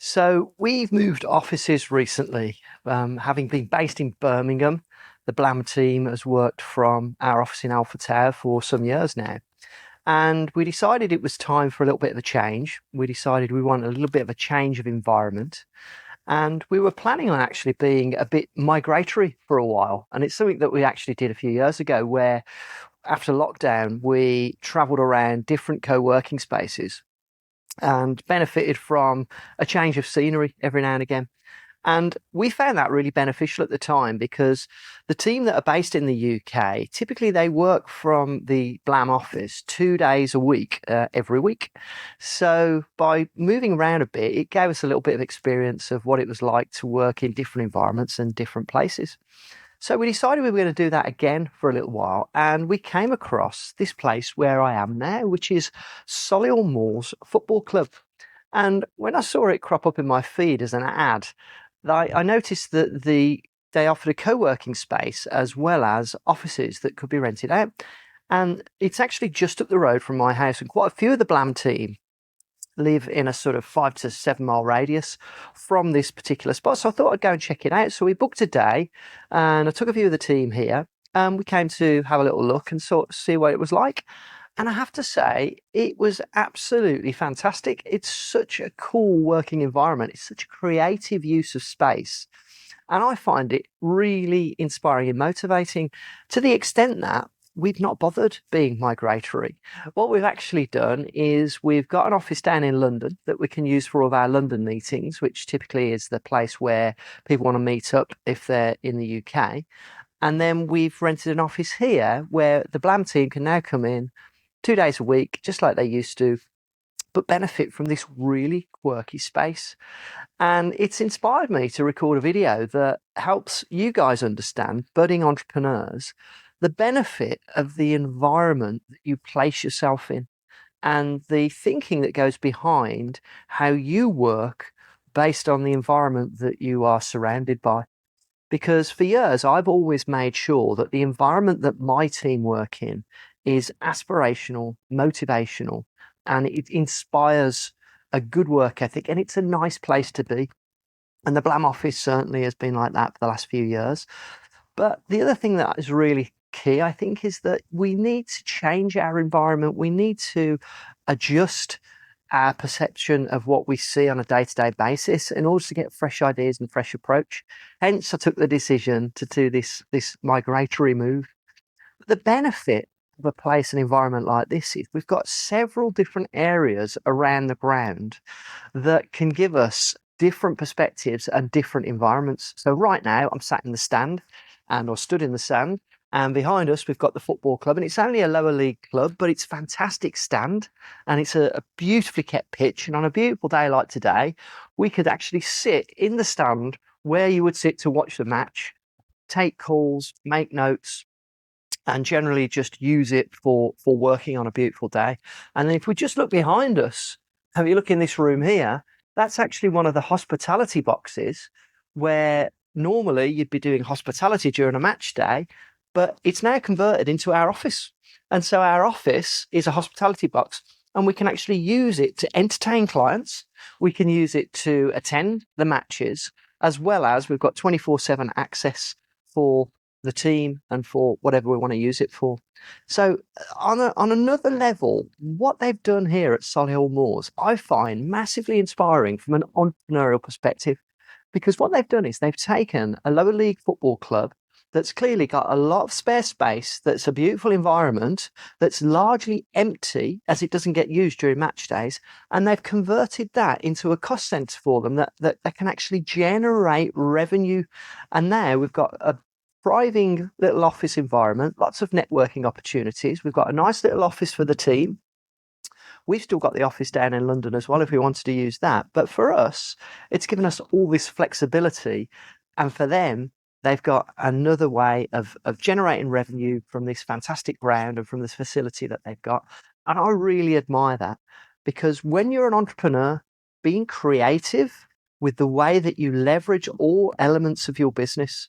So we've moved offices recently. Having been based in Birmingham, the Blam team has worked from our office in Alpha Tower for some years now. And we decided it was time for a little bit of a change. We decided we wanted a little bit of a change of environment. And we were planning on actually being a bit migratory for a while. And it's something that we actually did a few years ago, where after lockdown, we traveled around different co working spaces and benefited from a change of scenery every now and again. And we found that really beneficial at the time because the team that are based in the UK, typically they work from the Blam office 2 days a week, every week. So by moving around a bit, it gave us a little bit of experience of what it was like to work in different environments and different places. So we decided we were going to do that again for a little while, and we came across this place where I am now, which is Solihull Moors Football Club. And when I saw it crop up in my feed as an ad, I noticed that they offered a co-working space as well as offices that could be rented out. And it's actually just up the road from my house, and quite a few of the Blam team live in a sort of 5 to 7 mile radius from this particular spot. So I thought I'd go and check it out. So we booked a day and I took a few of the team here. And we came to have a little look and sort of see what it was like. And I have to say, it was absolutely fantastic. It's such a cool working environment. It's such a creative use of space. And I find it really inspiring and motivating to the extent that we've not bothered being migratory. What we've actually done is we've got an office down in London that we can use for all of our London meetings, which typically is the place where people want to meet up if they're in the UK. And then we've rented an office here where the Blam team can now come in 2 days a week, just like they used to, but benefit from this really quirky space. And it's inspired me to record a video that helps you guys understand, budding entrepreneurs, the benefit of the environment that you place yourself in and the thinking that goes behind how you work based on the environment that you are surrounded by. Because for years, I've always made sure that the environment that my team work in is aspirational, motivational, and it inspires a good work ethic, and it's a nice place to be. And the Blam office certainly has been like that for the last few years. But the other thing that is really key, I think, is that we need to change our environment. We need to adjust our perception of what we see on a day-to-day basis in order to get fresh ideas and fresh approach. Hence, I took the decision to do this migratory move. The benefit of a place and environment like this is we've got several different areas around the ground that can give us different perspectives and different environments. So right now I'm sat in the stand or stood in the stand, and behind us we've got the football club, and it's only a lower league club, but it's a fantastic stand and it's a beautifully kept pitch. And on a beautiful day like today, we could actually sit in the stand where you would sit to watch the match, take calls, make notes, and generally just use it for working on a beautiful day. And then if we just look behind us, have you look in this room here, that's actually one of the hospitality boxes where normally you'd be doing hospitality during a match day, but it's now converted into our office. And so our office is a hospitality box, and we can actually use it to entertain clients. We can use it to attend the matches, as well as we've got 24/7 access for the team and for whatever we want to use it for. So on another level, what they've done here at Solihull Moors, I find massively inspiring from an entrepreneurial perspective, because what they've done is they've taken a lower league football club that's clearly got a lot of spare space, that's a beautiful environment, that's largely empty as it doesn't get used during match days, and they've converted that into a cost centre for them that can actually generate revenue. And now we've got a thriving little office environment, lots of networking opportunities. We've got a nice little office for the team. We've still got the office down in London as well if we wanted to use that. But for us, it's given us all this flexibility. And for them, they've got another way of generating revenue from this fantastic ground and from this facility that they've got. And I really admire that, because when you're an entrepreneur, being creative with the way that you leverage all elements of your business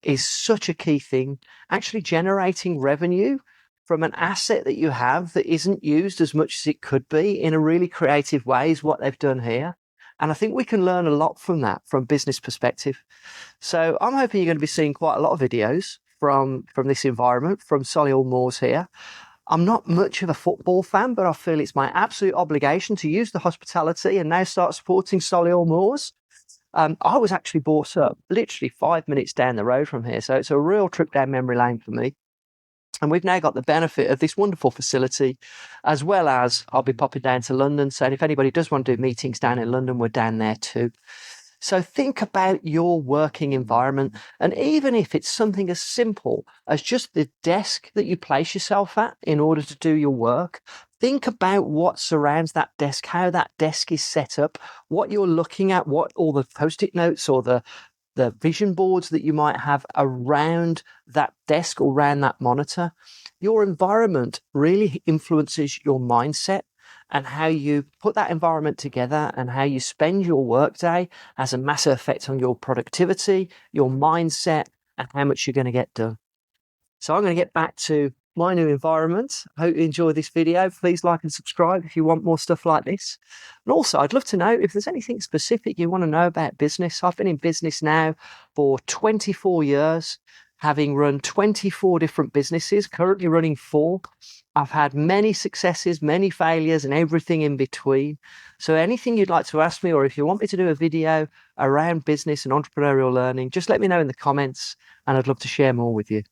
is such a key thing. Actually generating revenue from an asset that you have that isn't used as much as it could be in a really creative way is what they've done here. And I think we can learn a lot from that, from business perspective. So I'm hoping you're going to be seeing quite a lot of videos from this environment, from Solihull Moors here. I'm not much of a football fan, but I feel it's my absolute obligation to use the hospitality and now start supporting Solihull Moors. I was actually brought up literally 5 minutes down the road from here, so it's a real trip down memory lane for me. And we've now got the benefit of this wonderful facility, as well as I'll be popping down to London. So if anybody does want to do meetings down in London, we're down there too. So think about your working environment. And even if it's something as simple as just the desk that you place yourself at in order to do your work, think about what surrounds that desk, how that desk is set up, what you're looking at, what all the post-it notes or the vision boards that you might have around that desk or around that monitor. Your environment really influences your mindset, and how you put that environment together and how you spend your workday has a massive effect on your productivity, your mindset, and how much you're going to get done. So I'm going to get back to my new environment. I hope you enjoyed this video. Please like and subscribe if you want more stuff like this. And also, I'd love to know if there's anything specific you want to know about business. I've been in business now for 24 years, having run 24 different businesses, currently running 4. I've had many successes, many failures, and everything in between. So anything you'd like to ask me, or if you want me to do a video around business and entrepreneurial learning, just let me know in the comments, and I'd love to share more with you.